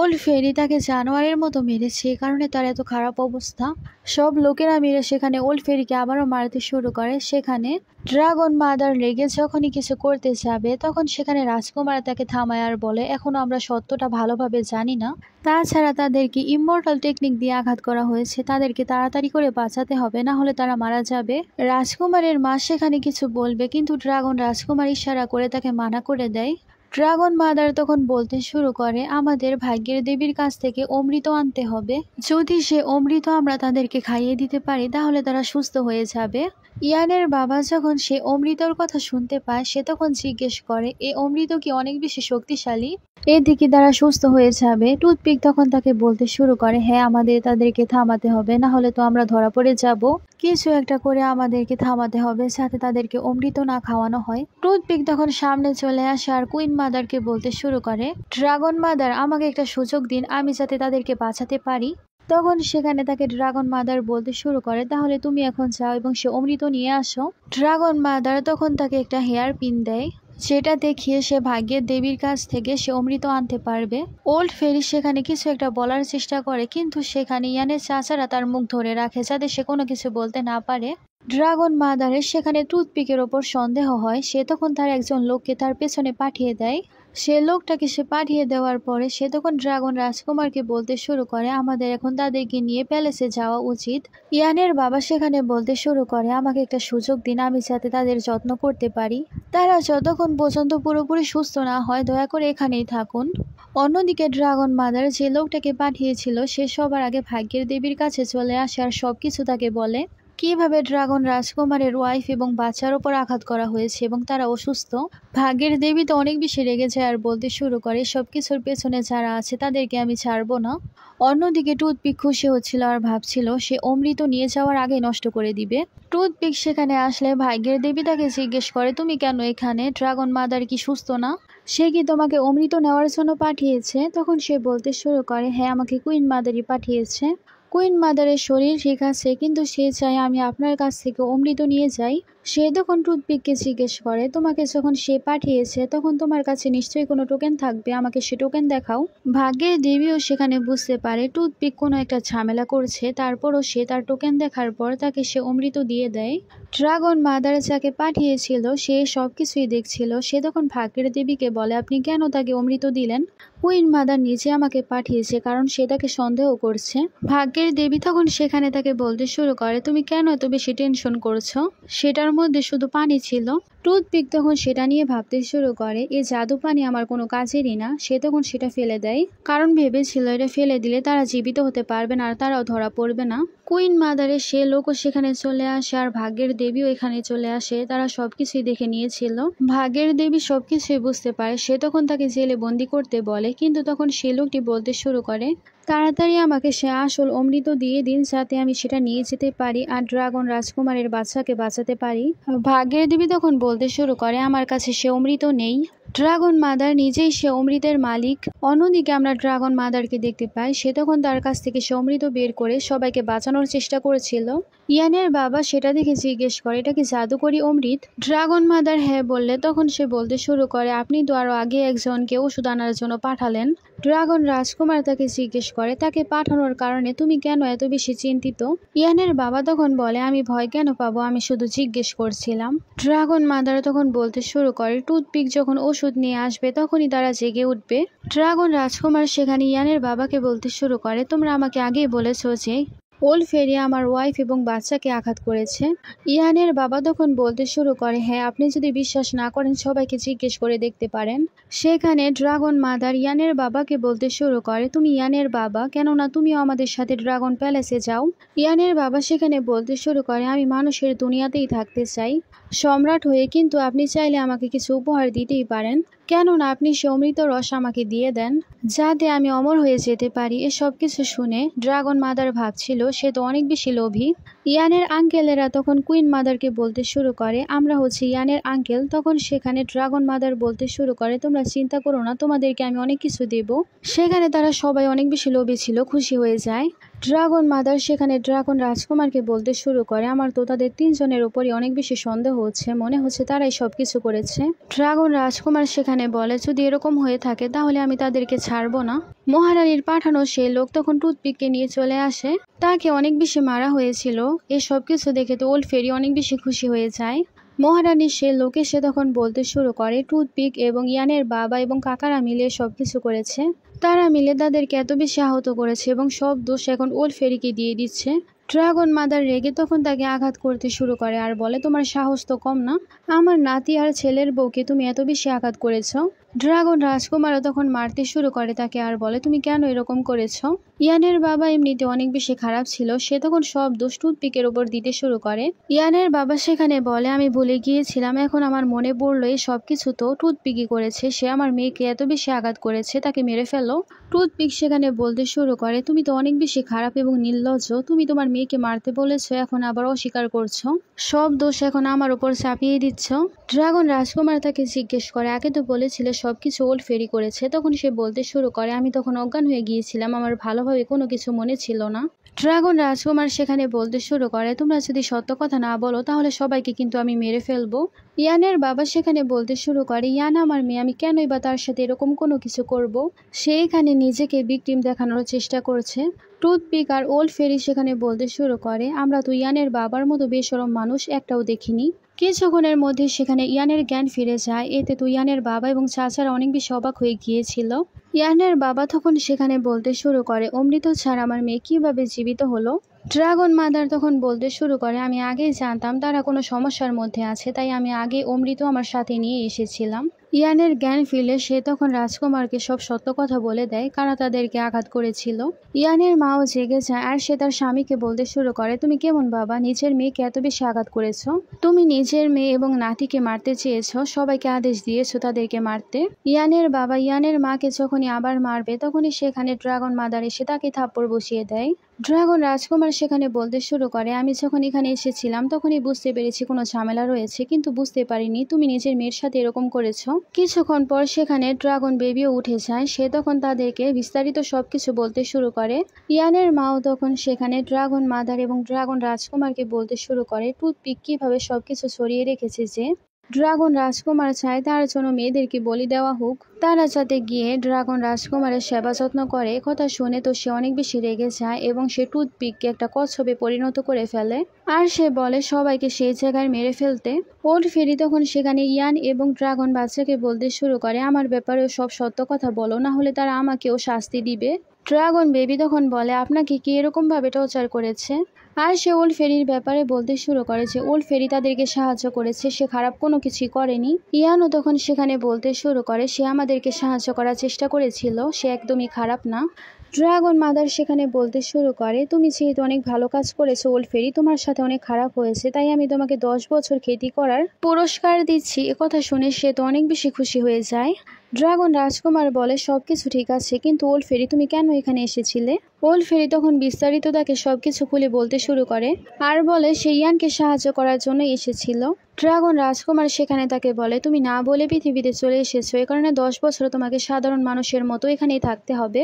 ওলফেরি তাকে জানোয়ারের মতো মেরেছে, এই কারণে তার এত খারাপ অবস্থা। সব লোকেরা মিলে সেখানে ওলফেরিকে আবারও মারতে শুরু করে। সেখানে ড্রাগন মাদার রেগে যখনই কিছু করতে যাবে তখন সেখানে রাজকুমার তাকে থামায় আর বলে এখনো আমরা সত্যটা ভালোভাবে জানি না, তাছাড়া তাদেরকে ইমমর্টাল টেকনিক দিয়ে আঘাত করা হয়েছে, তাদেরকে তাড়াতাড়ি করে বাঁচাতে হবে, না হলে তারা মারা যাবে। রাজকুমারের মা সেখানে কিছু বলবে কিন্তু ড্রাগন রাজকুমার ইশারা করে তাকে মানা করে দেয়। ড্রাগন মাদার তখন বলতে শুরু করে আমাদের ভাগ্যের দেবীর কাছ থেকে অমৃত আনতে হবে, যদি সে অমৃত আমরা তাদেরকে খাইয়ে দিতে পারি তাহলে তারা সুস্থ হয়ে যাবে। ইয়ানের বাবা যখন সে অমৃতর কথা শুনতে পায় সে তখন জিজ্ঞেস করে এই অমৃত কি অনেক বেশি শক্তিশালী, এদিকে তারা সুস্থ হয়ে যাবে। টুথপিক তখন তাকে বলতে শুরু করে হ্যাঁ আমাদের তাদেরকে থামাতে হবে, না হলে তো আমরা ধরা পড়ে যাব, কিছু একটা করে আমাদেরকে থামাতে হবে যাতে তাদেরকে অমৃত না খাওয়ানো হয়। টুথপিক তখন সামনে চলে আসে আর কুইন মাদারকে বলতে শুরু করে ড্রাগন মাদার আমাকে একটা সুযোগ দিন আমি যাতে তাদেরকে বাঁচাতে পারি। তখন সেখানে তাকে ড্রাগন মাদার বলতে শুরু করে তাহলে তুমি এখন যাও এবং সে অমৃত নিয়ে আসো। ড্রাগন মাদার তখন তাকে একটা হেয়ার পিন দেয়, সেটা দেখিয়ে সে ভাগ্যের দেবীর কাছ থেকে সে অমৃত আনতে পারবে। ওল্ড ফেরি সেখানে কিছু একটা বলার চেষ্টা করে কিন্তু সেখানে ইয়ানের চাচারা তার মুখ ধরে রাখে যাতে সে কোনো কিছু বলতে না পারে। ড্রাগন মাদারের সেখানে টুথপিকের ওপর সন্দেহ হয়, সে তখন তার একজন লোককে তার পেছনে পাঠিয়ে দেয়। সে লোকটাকে সে পাঠিয়ে দেওয়ার পরে সে তখন ড্রাগন রাজকুমারকে বলতে শুরু করে আমাদের এখন তাদেরকে নিয়ে প্যালেসে যাওয়া উচিত। ইয়ানের বাবা সেখানে বলতে শুরু করে আমাকে একটা সুযোগ দিন আমি যাতে তাদের যত্ন করতে পারি, তারা যতক্ষণ পর্যন্ত পুরোপুরি সুস্থ না হয় দয়া করে এখানেই থাকুন। অন্যদিকে ড্রাগন মাদার যে লোকটাকে পাঠিয়েছিল সে সবার আগে ভাগ্যের দেবীর কাছে চলে আসে আর সবকিছু তাকে বলে কিভাবে ড্রাগন রাজকুমারের ওয়াইফ এবং বাচ্চার ওপর আঘাত করা হয়েছে এবং তারা অসুস্থ। ভাগ্যের দেবী তো অনেক বেশি রেগে যায় আর বলতে শুরু করে সবকিছুর পেছনে যারা আছে তাদেরকে আমি ছাড়বো না। অন্যদিকে টুথপিক খুশি হচ্ছিল আর ভাবছিল সে অমৃত নিয়ে যাওয়ার আগে নষ্ট করে দিবে। টুথপিক সেখানে আসলে ভাগ্যের দেবী তাকে জিজ্ঞেস করে তুমি কেন এখানে, ড্রাগন মাদার কি সুস্থ না, সে কি তোমাকে অমৃত নেওয়ার জন্য পাঠিয়েছে। তখন সে বলতে শুরু করে হ্যাঁ আমাকে কুইন মাদারই পাঠিয়েছে, কুইন মাদারের শরীর ঠিক আছে কিন্তু সে চায় আমি আপনার কাছ থেকে অমৃত নিয়ে যাই। সে তখন টুথপিককে জিজ্ঞেস করে তোমাকে যখন সে পাঠিয়েছে তখন তোমার কাছে নিশ্চয়ই কোনো টোকেন থাকবে, আমাকে সে টোকেন দেখাও। ভাগ্যের দেবীও সেখানে বুঝতে পারে টুথপিক কোনো একটা ঝামেলা করছে, তারপরও সে তার টোকেন দেখার পর তাকে সে অমৃত দিয়ে দেয়। ড্রাগন মাদার যাকে পাঠিয়েছিল সে সবকিছুই দেখছিল, সে তখন ভাগ্যের দেবীকে বলে আপনি কেন তাকে অমৃত দিলেন, কুইন মাদার নিচে আমাকে পাঠিয়েছে কারণ সে তাকে সন্দেহ করছে। ভাগ্যের দেবী তখন সেখানে তাকে বলতে শুরু করে তুমি কেন এত বেশি টেনশন করছো, সেটার মধ্যে শুধু পানি ছিল। টুথপিক তখন সেটা নিয়ে ভাবতে শুরু করে এই জাদু পানি আমার কোনো কাজেরই না। সে তখন সেটা ফেলে দেয় কারণ ভেবেছিল এটা ফেলে দিলে তারা জীবিত হতে পারবে না আর তারাও ধরা পড়বে না। কুইন মাদারের সে লোকও সেখানে চলে আসে আর ভাগ্যের দেবীও এখানে চলে আসে, তারা সবকিছুই দেখে নিয়েছিল। ভাগ্যের দেবী সবকিছুই বুঝতে পারে, সে তখন তাকে জেলে বন্দি করতে বলে কিন্তু তখন সে লোকটি বলতে শুরু করে তাড়াতাড়ি আমাকে সে আসল অমৃত দিয়ে দিন যাতে আমি সেটা নিয়ে যেতে পারি আর ড্রাগন রাজকুমারের বাচ্চাকে বাঁচাতে পারি। ভাগ্যের দেবী তখন বলতে শুরু করে আমার কাছে সে অমৃত নেই, ড্রাগন মাদার নিজেই সে অমৃতের মালিক। অন্যদিকে আমরা ড্রাগন মাদারকে দেখতে পাই, সে তখন তার কাছ থেকে সে অমৃত বের করে সবাইকে বাঁচানোর চেষ্টা করেছিল। ইয়ানের বাবা সেটা দেখে জিজ্ঞেস করে এটা কি জাদুকরি অমৃত। ড্রাগন মাদার হ্যাঁ বললে তখন সে বলতে শুরু করে আপনি তো আরো আগে একজনকে ওষুধ আনার জন্য পাঠালেন, ড্রাগন রাজকুমার তাকে জিজ্ঞেস করে তাকে পাঠানোর কারণে তুমি কেন এত বেশি চিন্তিত। ইয়ানের বাবা তখন বলে আমি ভয় কেন পাবো, আমি শুধু জিজ্ঞেস করছিলাম। ড্রাগন মাদার তখন বলতে শুরু করে টুথপিক যখন ওষুধ নিয়ে আসবে তখনই তারা জেগে উঠবে। ড্রাগন রাজকুমার সেখানে ইয়ানের বাবাকে বলতে শুরু করে তোমরা আমাকে আগেই বলেছো যে ওল্ড ফেরি আমার ওয়াইফ এবং বাচ্চাকে আঘাত করেছে। ইয়ানের বাবা তখন বলতে শুরু করে হ্যাঁ, আপনি যদি বিশ্বাস না করেন সবাইকে জিজ্ঞেস করে দেখতে পারেন। সেখানে ড্রাগন মাদার ইয়ানের বাবাকে বলতে শুরু করে তুমি ইয়ানের বাবা, কেননা তুমিও আমাদের সাথে ড্রাগন প্যালেসে যাও। ইয়ানের বাবা সেখানে বলতে শুরু করে আমি মানুষের দুনিয়াতেই থাকতে চাই সম্রাট হয়ে, কিন্তু আপনি চাইলে আমাকে কিছু উপহার দিতেই পারেন, কেননা আপনি সে অমৃত রস আমাকে দিয়ে দেন যাতে আমি অমর হয়ে যেতে পারি। এসব কিছু শুনে ড্রাগন মাদার ভাবছিল সে তো অনেক বেশি লোভী। ইয়ানের আঙ্কেলেরা তখন কুইন মাদারকে বলতে শুরু করে আমরা হচ্ছে ইয়ানের আঙ্কেল। তখন সেখানে ড্রাগন মাদার বলতে শুরু করে তোমরা চিন্তা করো না, তোমাদেরকে আমি অনেক কিছু দেব। সেখানে তারা সবাই অনেক বেশি লোভী ছিল, খুশি হয়ে যায়। ড্রাগন মাদার সেখানে ড্রাগন রাজকুমারকে বলতে শুরু করে আমার তো তাদের তিনজনের উপরই অনেক বেশি সন্দেহ হচ্ছে, মনে হচ্ছে তারাই সবকিছু করেছে। ড্রাগন রাজকুমার সেখানে বলে যদি এরকম হয়ে থাকে তাহলে আমি তাদেরকে ছাড়বো না। মহারানীর পাঠানো সেই লোক তখন টুথপিককে নিয়ে চলে আসে, তাকে অনেক বেশি মারা হয়েছিল। এসব কিছু দেখে তো ওল্ড ফেরি অনেক বেশি খুশি হয়ে যায়। মহারানীর সে লোক এসে তখন বলতে শুরু করে টুথপিক এবং ইয়ানের বাবা এবং কাকারা মিলে সবকিছু করেছে, তারা মিলে তাদেরকে এত বেশি আহত করেছে এবং সব দোষ এখন ওল্ড ফেরিকে দিয়ে দিচ্ছে। ড্রাগন মাদার রেগে তখন তাকে আঘাত করতে শুরু করে আর বলে তোমার সাহস তো কম না, আমার নাতি আর ছেলের বউকে তুমি এত বেশি আঘাত করেছ। ড্রাগন রাজকুমারও তখন মারতে শুরু করে তাকে আর বলে তুমি কেন এরকম করেছ। ইয়ানের বাবা এমনিতে অনেক বেশি খারাপ ছিল, সে তখন সব দোষ টুথপিকের উপর দিতে শুরু করে। ইয়ানের বাবা সেখানে বলে আমি ভুলে গিয়েছিলাম, এখন আমার মনে পড়লো এই সব কিছু তো টুথপিকই করেছে, সে আমার মেয়েকে এত বেশি আঘাত করেছে, তাকে মেরে ফেলো। টুথপিক সেখানে বলতে শুরু করে তুমি তো অনেক বেশি খারাপ এবং নির্লজ্জ, তুমি তোমার মেয়েকে মারতে বলেছো এখন আবার অস্বীকার করছো, সব দোষ এখন আমার উপর চাপিয়ে দিচ্ছ। ড্রাগন রাজকুমার তাকে জিজ্ঞেস করে আগে তো বলেছিলে সবকিছু ওল্ড ফেরি করেছে। তখন সে বলতে শুরু করে আমি তখন অজ্ঞান হয়ে গিয়েছিলাম, আমার ভালোভাবে কোনো কিছু মনে ছিল না। ড্রাগন রাজকুমার সেখানে বলতে শুরু করে তোমরা যদি সত্য কথা না বলো তাহলে সবাইকে কিন্তু আমি মেরে ফেলবো। ইয়ানের বাবা সেখানে বলতে শুরু করে ইয়ান আমার মেয়ে, আমি কেনই বা তার সাথে এরকম কোনো কিছু করব। সে এখানে নিজেকে ভিকটিম দেখানোর চেষ্টা করছে। টুথপিক আর ওল্ড ফেরি সেখানে বলতে শুরু করে আমরা তো ইয়ানের বাবার মতো বেশরম মানুষ একটাও দেখিনি। কিছুক্ষণের মধ্যে সেখানে ইয়ানের জ্ঞান ফিরে যায়, এতে তো ইয়ানের বাবা এবং চাচারা অনেক বেশি অবাক হয়ে গিয়েছিল। ইয়ানের বাবা তখন সেখানে বলতে শুরু করে অমৃত ছাড়া আমার মেয়ে কিভাবে জীবিত হলো। ড্রাগন মাদার তখন বলতে শুরু করে আমি আগেই জানতাম তারা কোনো সমস্যার মধ্যে আছে, তাই আমি আগে অমৃত আমার সাথে নিয়ে এসেছিলাম। ইয়ানের জ্ঞান ফিরলে সে তখন রাজকুমারকে সব সত্য কথা বলে দেয় কারা তাদেরকে আঘাত করেছিল। ইয়ানের মাও জেগে যায় আর সে তার স্বামীকে বলতে শুরু করে তুমি কেমন বাবা, নিজের মেয়েকে এত বেশি আঘাত করেছ, তুমি নিজের মেয়ে এবং নাতিকে মারতে চেয়েছ, সবাইকে আদেশ দিয়েছ তাদেরকে মারতে। ইয়ানের বাবা ইয়ানের মাকে যখনই আবার মারবে তখনই সেখানে ড্রাগন মাদার এসে তাকে থাপ্পড় বসিয়ে দেয়। ড্রাগন রাজকুমার সেখানে বলতে শুরু করে আমি যখন এখানে এসেছিলাম তখনই বুঝতে পেরেছি কোনো ঝামেলা রয়েছে, কিন্তু বুঝতে পারিনি তুমি নিজের মেয়ের সাথে এরকম করেছ। কিছুক্ষণ পর সেখানে ড্রাগন বেবিও উঠে যায়, সে তখন তাদেরকে বিস্তারিত সবকিছু বলতে শুরু করে। ইয়ানের মাও তখন সেখানে ড্রাগন মাদার এবং ড্রাগন রাজকুমারকে বলতে শুরু করে টুথপিক কিভাবে সবকিছু ছড়িয়ে রেখেছে যে ড্রাগন রাজকুমার চায় তার জন্য মেয়েদেরকে বলি দেওয়া হোক, তারা যাতে গিয়ে ড্রাগন রাজকুমারের সেবা যত্ন করে। কথা শুনে তো সে অনেক বেশি রেগে যায় এবং সে টুথপিককে একটা কচ্ছপে পরিণত করে ফেলে আর সে বলে সবাইকে সেই জায়গায় মেরে ফেলতে। ওল্ড ফেরি তখন সেখানে ইয়ান এবং ড্রাগন বাচ্চাকে বলতে শুরু করে আমার ব্যাপারেও সব সত্য কথা বলো, না হলে তারা আমাকেও শাস্তি দিবে। ড্রাগন বেবি তখন বলে আপনাকে কি এরকম ভাবে টর্চার করেছে, আর সে ওল্ড ফেরির ব্যাপারে বলতে শুরু করে যে ওল্ড ফেরি তাদেরকে সাহায্য করেছে, সে খারাপ কোনো কিছুই করেনি। ইয়ানও তখন সেখানে বলতে শুরু করে সে আমাদেরকে সাহায্য করার চেষ্টা করেছিল, সে একদমই খারাপ না। ড্রাগন মাদার সেখানে বলতে শুরু করে তুমি যেহেতু অনেক ভালো কাজ করেছো ওল্ড ফেরি, তোমার সাথে অনেক খারাপ হয়েছে, তাই আমি তোমাকে 10 বছর খেতি করার পুরস্কার দিচ্ছি। একথা শুনে সে তো অনেক বেশি খুশি হয়ে যায়। ড্রাগন রাজকুমার বলে সবকিছু ঠিক আছে, কিন্তু ওল্ড ফেরি তুমি কেন এখানে এসেছিলে। ওল্ড ফেরি তখন বিস্তারিত তাকে সবকিছু খুলে বলতে শুরু করে আর বলে সে ইয়ানকে সাহায্য করার জন্য এসেছিল। ড্রাগন রাজকুমার সেখানে তাকে বলে তুমি না বলে পৃথিবীতে চলে এসেছো, এ কারণে 10 বছর তোমাকে সাধারণ মানুষের মতো এখানেই থাকতে হবে।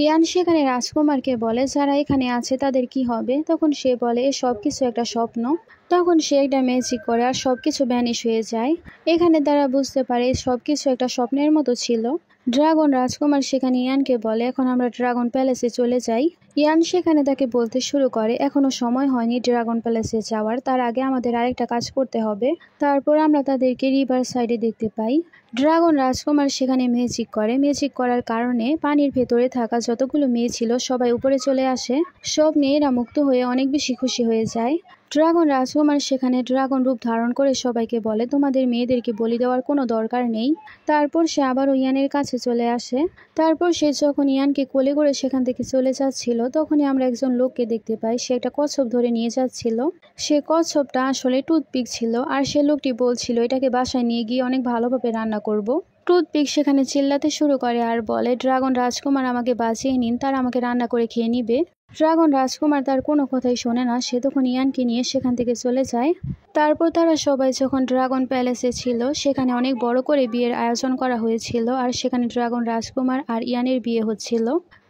ইয়ান সেখানে রাজকুমারকে বলে যারা এখানে আছে তাদের কি হবে। তখন সে বলে এ সবকিছু একটা স্বপ্ন। তখন সে একটা ম্যাজিক করে আর সবকিছু ভ্যানিশ হয়ে যায়। এখানে তারা বুঝতে পারে সবকিছু একটা স্বপ্নের মতো ছিল। ড্রাগন রাজকুমার সেখানে ইয়ানকে বলে এখন আমরা ড্রাগন প্যালেসে চলে যাই। ইয়ান সেখানে তাকে বলতে শুরু করে এখনো সময় হয়নি ড্রাগন প্যালেসে যাওয়ার, তার আগে আমাদের আরেকটা কাজ করতে হবে। তারপর আমরা তাদেরকে রিভার সাইডে দেখতে পাই। ড্রাগন রাজকুমার সেখানে ম্যাজিক করে, ম্যাজিক করার কারণে পানির ভেতরে থাকা যতগুলো মেয়ে ছিল সবাই উপরে চলে আসে। সব মেয়েরা মুক্ত হয়ে অনেক বেশি খুশি হয়ে যায়। ড্রাগন রাজকুমার সেখানে ড্রাগন রূপ ধারণ করে সবাইকে বলে তোমাদের মেয়েদেরকে বলি দেওয়ার কোনো দরকার নেই। তারপর সে আবারও ইয়ানের কাছে চলে আসে। তারপর সে যখন ইয়ানকে কোলে করে সেখান থেকে চলে যাচ্ছিল তখনই আমরা একজন লোককে দেখতে পাই, সে একটা কচ্ছপ ধরে নিয়ে যাচ্ছিল। সে কচ্ছপটা আসলে টুথপিক ছিল, আর সে লোকটি বলছিল এটাকে বাসায় নিয়ে গিয়ে অনেক ভালোভাবে রান্না করব। টুথপিক সেখানে চিল্লাতে শুরু করে আর বলে ড্রাগন রাজকুমার আমাকে বাঁচিয়ে নিন, তারা আমাকে রান্না করে খেয়ে নিবে। ড্রাগন রাজকুমার তার কোনো কথাই শোনে না, সে তখন ইয়ানকে নিয়ে সেখান থেকে চলে যায়। তারপর তারা সবাই যখন ড্রাগন প্যালেসে ছিল সেখানে অনেক বড় করে বিয়ের আয়োজন করা হয়েছিল, আর সেখানে ড্রাগন রাজকুমার আর ইয়ানের বিয়ে হচ্ছিল।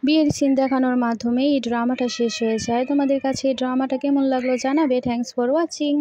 বিয়ের সিন দেখানোর মাধ্যমে এই ড্রামাটা শেষ হয়ে যায়। তোমাদের কাছে এই ড্রামাটা কেমন লাগলো জানাবে। Thanks for watching.